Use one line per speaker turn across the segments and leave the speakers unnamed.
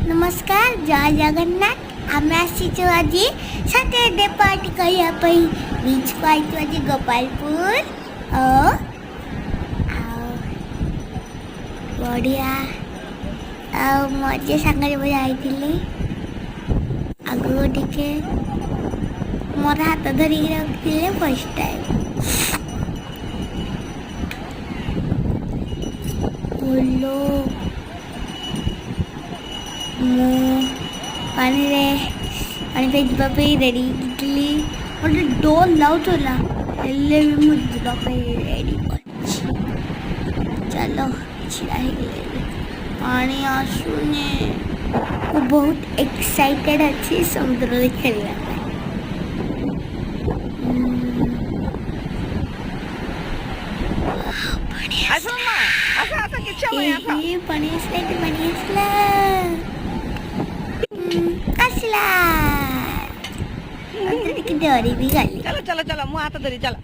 नमस्कार जय जगन्नाथ आम आसीचु आज सैटरडे पार्टी करने बीच को आई आज गोपालपुर बढ़िया मजे सांगे जाइली आगु टिके मोर हाथ धरिक रखते फर्स्ट टाइम बोलो पानी पे जावाई रेडी इटली मोटे डोर लाउला हेल्ले भी मुझे जावाई रेडी चलो छिड़ा पानी आसुने वो बहुत एक्साइटेड अच्छी समुद्र में खेलना पानी असला डरी भी गली
चलो चलो चलो मुँह हाथ धरी चलो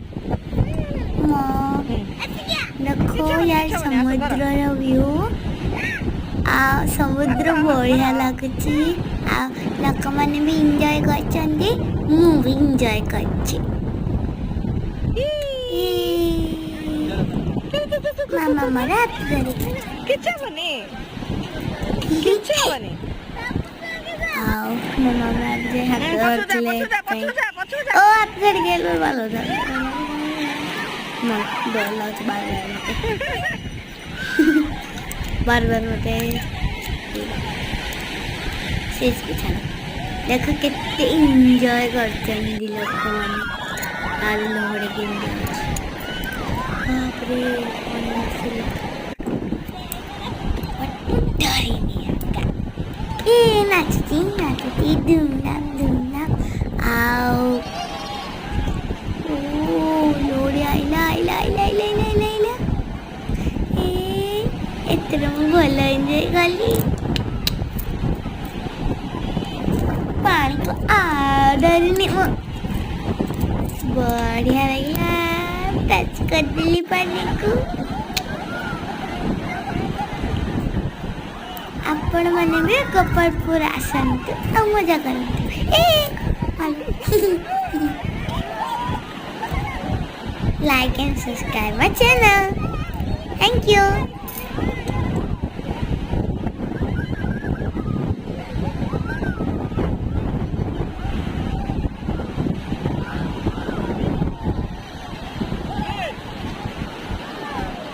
देखो यार समुद्र व्यू समुद्र बढ़िया लगुच लोक मैंने भी एंजॉय कर एंजॉय कर मामा मारा हाथ धरी
किच्छा बने
मामा मारे हाथ धरले ओ हाथ धर गेल ভালো না না ডর লাগছে बार मते शेष की छाड़ा देख केते एंजॉय करते लोक मैंने लहड़ी के बाप रे डरी नहीं नाचती धूमधाम आओ लोड़ी आइला एतरे मु भल एंजॉय कली पानी को डरनी बढ़िया लगा टच कर दिली पानी को आपण मैंने भी गोपालपुर आसतु आ मजा करतु like and subscribe my channel.